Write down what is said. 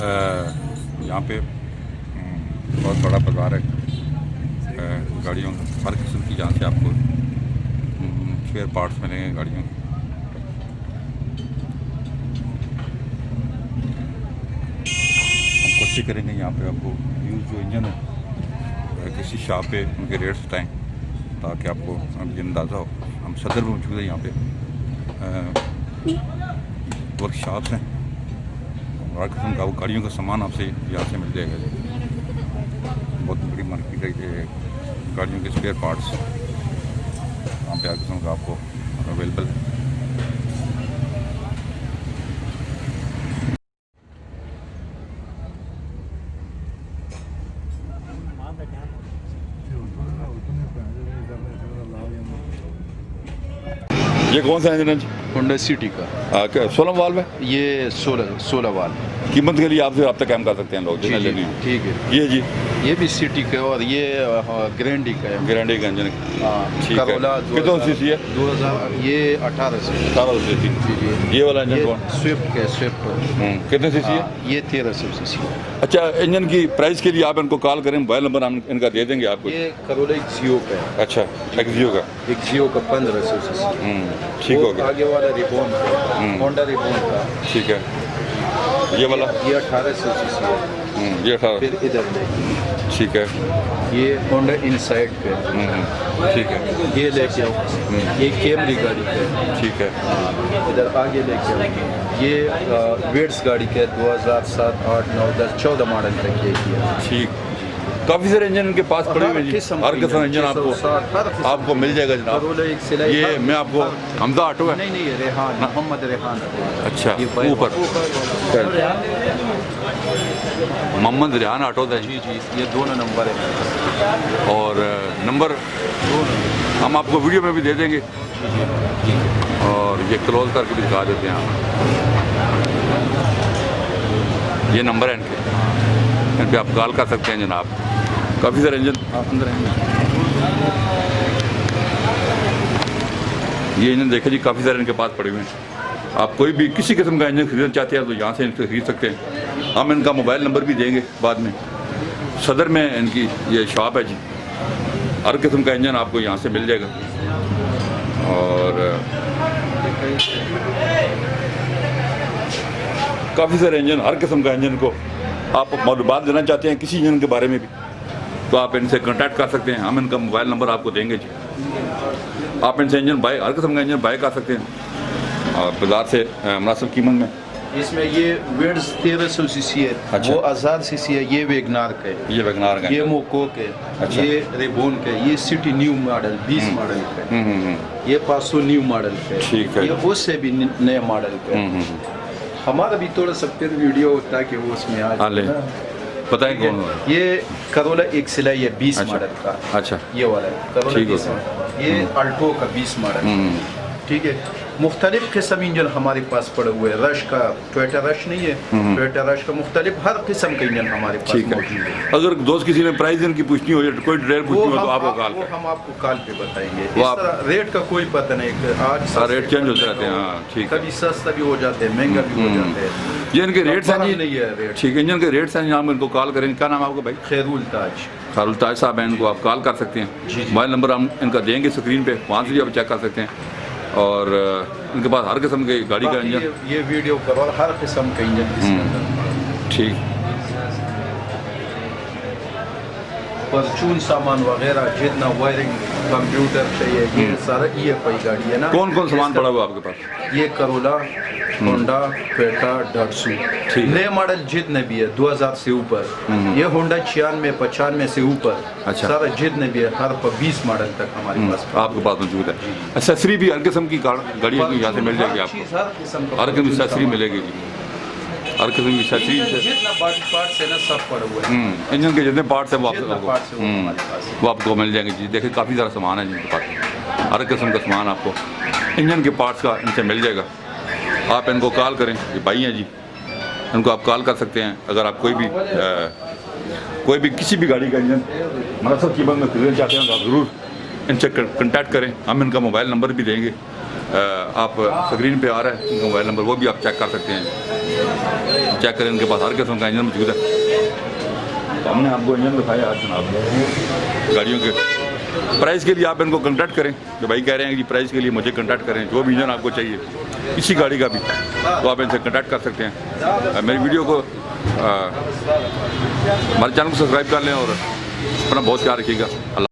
यहाँ पे बहुत बड़ा बाज़ार है गाड़ियों हर किस्म की, जहाँ से आपको स्पेयर पार्ट्स मिलेंगे गाड़ियों के। हम कोशिश करेंगे यहाँ पे आपको यूज़ जो इंजन है किसी शॉप पे उनके रेट्स बताएं ताकि आपको ये अंदाज़ा हो। हम सदर में मौजूद है, यहाँ पे वर्कशॉप्स हैं, हर किस्म का गाड़ियों का सामान आपसे यहाँ से मिल जाएगा जी। बहुत बड़ी मार्केट है ये गाड़ियों के स्पेयर पार्ट्स, यहाँ पे हर किस्म का आपको अवेलेबल है। ये कौन सा इंजन है? होंडा सिटी का। क्या 16 वाल्व है? ये 16 वाल। कीमत के लिए आपसे रब्ता कायम कर सकते हैं लोग जिन्हें लेनी है। ठीक है। ये जी ये भी सिटी का और ये ग्रैंडी का है। ग्रैंडी का इंजन ठीक है। करोला कितना सीसी है? 2000। ये 18 सीसी। ये वाला इंजन कौन? स्विफ्ट का, स्विफ्ट। कितने सीसी है? ये 1300 सीसी है। अच्छा, इंजन की प्राइस के लिए आप इनको कॉल करें, मोबाइल नंबर हम इनका दे देंगे आपको। ये करोला एक्सियो का है। अच्छा, एक्सियो का। एक्सियो का 1500 सीसी। ठीक हो गया। आगे वाला रिबॉन का, होंडा रिबॉन का। ठीक है। ये वाला? ये 1800 सीसी है। ये 18। फिर इधर देखिए। ठीक है। ये होंडा इनसाइड पे। ठीक है। ये लेके आओ। ये कैमरी गाड़ी का है। ठीक है। इधर आगे लेके आओ। ये वेट्स गाड़ी का है, 2007, 8, 9, 10, 14 मॉडल तक ये किया। ठीक। काफ़ी सारे इंजन इनके पास पड़े हुए हैं, हर किस्म इंजन आपको मिल जाएगा जनाब। ये मैं आपको हमजा ऑटो है? नहीं, ये रेहान, मोहम्मद रेहान। अच्छा, ऊपर मोहम्मद रेहान ऑटो है। जी, ये दोनों नंबर है। और नंबर हम आपको वीडियो में भी दे देंगे, और ये क्लोज करके भी दिखा देते हैं आप। ये नंबर है इन पे आप कॉल कर सकते हैं जनाब। काफ़ी सारे इंजन अंदर हैं। ये इंजन देखें जी, काफ़ी सारे इनके पास पड़े हुए हैं। आप कोई भी किसी किस्म का इंजन खरीदना चाहते हैं तो यहाँ से इनसे खरीद सकते हैं। हम इनका मोबाइल नंबर भी देंगे बाद में। सदर में इनकी ये शॉप है जी, हर किस्म का इंजन आपको यहाँ से मिल जाएगा। और काफ़ी सारे इंजन, हर किस्म का इंजन को आप मालूमात देना चाहते हैं किसी इंजन के बारे में भी तो आप इनसे कांटेक्ट कर सकते हैं। हम इनका मोबाइल नंबर आपको देंगे जी। आप इनसे इंजन बाय, हर किस्म का इंजन बाय कर सकते हैं और बाजार से मुनासिब कीमत में। इसमें ये वेट्स 1300 सीसी है। अच्छा। वो 1000 सीसी है। ये वेगनार का है। ये वेगनार का, ये मोकोक है। अच्छा। ये रेबोन का है। ये सिटी न्यू मॉडल 20 मॉडल का है। ये 500 न्यू मॉडल का है। ठीक है। ये उससे भी नए मॉडल का है। हमारा भी थोड़ा सा फिर वीडियो ताकि वो उसमें आ जाए। बताएं कौन? ये करोला एक सिलाई है 20 अच्छा। मॉडल का। अच्छा, ये वाला है करोला ठीक 20 है। ये अल्टो का 20 मॉडल। ठीक है। मुख्तलिफ किस्म इंजन हमारे पास पड़े हुए हैं। रश का, टोयोटा रश नहीं है, टोयोटा रश का मुख्तलिफ हर किस्म का इंजन हमारे पास मौजूद है। अगर दोस्त किसी ने प्राइस इनकी पूछनी हो या कोई ड्राइवर पूछनी हो तो आपको कॉल वो हम आपको कॉल पे बताएंगे। वो इस तरह रेट का कोई पता नहीं। आज रेट चेंज होते रहते हैं। हाँ, ठीक है। कभी सस्ता भी हो जाते हैं, महंगा भी हो जाते हैं। ये इनके रेट्स हैं जी? नहीं है रेट। ठीक है, इंजन के रेट्स हैं। आप इनको कॉल करें। क्या नाम है आपका भाई? खैरुल ताज। खैरुल ताज साहब हैं, इनको आप कॉल कर सकते हैं। मोबाइल नंबर हम इनका देंगे स्क्रीन पे, वहाँ से भी आप चेक कर सकते हैं। और इनके पास हर किस्म के गाड़ी का इंजन, ये वीडियो कवर हर किस्म का इंजन। ठीक। परचून सामान वगैरह जितना वायरिंग, कंप्यूटर चाहिए, ये सारा EFI गाड़ी है ना। कौन कौन सामान पड़ा हुआ आपके पास? ये करोला, होंडा, टोयोटा, डाटसू, नए मॉडल जितने भी है 2000 से ऊपर। ये होंडा 96, 95 से ऊपर। अच्छा। सारा जितने भी है हर 20 मॉडल तक हमारे पास आपके पास मौजूद है। एक्सेसरी भी हर किस्म की गाड़ी यहाँ से मिल जाएगी आपको। हर किस्म की एक्सेसरी मिलेगी जी, हर किस्म की एक्सेसरी। जितना बॉडी पार्ट्स है ना सब पड़े हुए हैं। इंजन के जितने पार्ट्स हैं वो आपको वो आपको मिल जाएंगे जी। देखिए काफ़ी सारा सामान है जिनके पास, हर किस्म का सामान आपको इंजन के पार्ट्स का इनसे मिल जाएगा। आप इनको कॉल करें, ये भाई हैं जी, इनको आप कॉल कर सकते हैं। अगर आप कोई भी किसी भी गाड़ी का इंजन मुनासिब कीमत में खरीदना चाहते हैं तो आप ज़रूर इनसे कॉन्टैक्ट करें। हम इनका मोबाइल नंबर भी देंगे, आप स्क्रीन पे आ रहा है इनका मोबाइल नंबर, वो भी आप चेक कर सकते हैं। चेक करें, उनके पास हर किस्म का इंजन मौजूद है। तो हमने आपको इंजन दिखाया आज जनाब गाड़ियों के। प्राइस के लिए आप इनको कॉन्टैक्ट करें, जो भाई कह रहे हैं कि प्राइस के लिए मुझे कॉन्टैक्ट करें, जो भी इंजन आपको चाहिए किसी गाड़ी का भी, तो आप इनसे कॉन्टैक्ट कर सकते हैं। मेरी वीडियो को हमारे चैनल को सब्सक्राइब कर लें और अपना बहुत ख्याल रखिएगा।